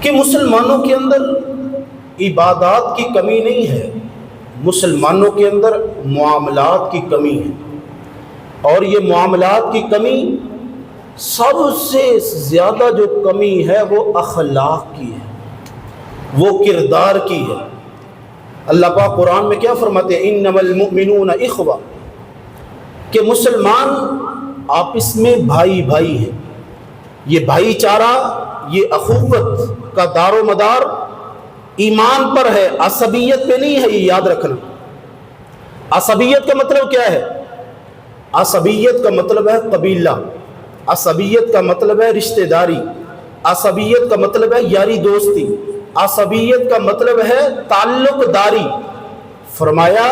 کہ مسلمانوں کے اندر عبادات کی کمی نہیں ہے، مسلمانوں کے اندر معاملات کی کمی ہے، اور یہ معاملات کی کمی سب سے زیادہ جو کمی ہے وہ اخلاق کی ہے، وہ کردار کی ہے۔ اللہ پاک قرآن میں کیا فرماتے ہیں؟ انما المؤمنون اخوہ، کہ مسلمان آپس میں بھائی بھائی ہیں۔ یہ بھائی چارہ، یہ اخوت کا دار و مدار ایمان پر ہے، عصبیت پہ نہیں ہے، یہ یاد رکھنا۔ عصبیت کا مطلب کیا ہے؟ عصبیت کا مطلب ہے قبیلہ، عصبیت کا مطلب ہے رشتہ داری، عصبیت کا مطلب ہے یاری دوستی، عصبیت کا مطلب ہے تعلق داری۔ فرمایا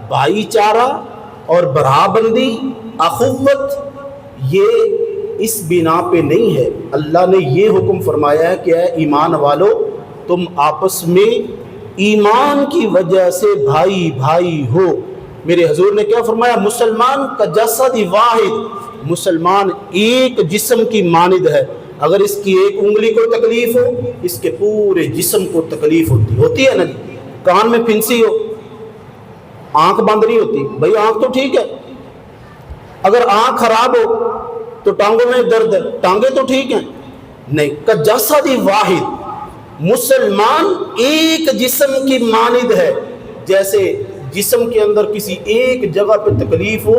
بھائی چارہ اور برابندی، اخوت، یہ اس بنا پہ نہیں ہے۔ اللہ نے یہ حکم فرمایا ہے کہ اے ایمان والو، تم آپس میں ایمان کی وجہ سے بھائی بھائی ہو۔ میرے حضور نے کیا فرمایا؟ مسلمان کا جسد واحد، مسلمان ایک جسم کی مانند ہے۔ اگر اس کی ایک انگلی کو تکلیف ہو، اس کے پورے جسم کو تکلیف ہوتی ہے نا جی۔ کان میں پھنسی ہو، آنکھ بند نہیں ہوتی، بھئی آنکھ تو ٹھیک ہے۔ اگر آنکھ خراب ہو تو ٹانگوں میں درد ہے، ٹانگیں تو ٹھیک ہیں، نہیں۔ کا جسد واحد، مسلمان ایک جسم کی مانند ہے، جیسے جسم کے اندر کسی ایک جگہ پہ تکلیف ہو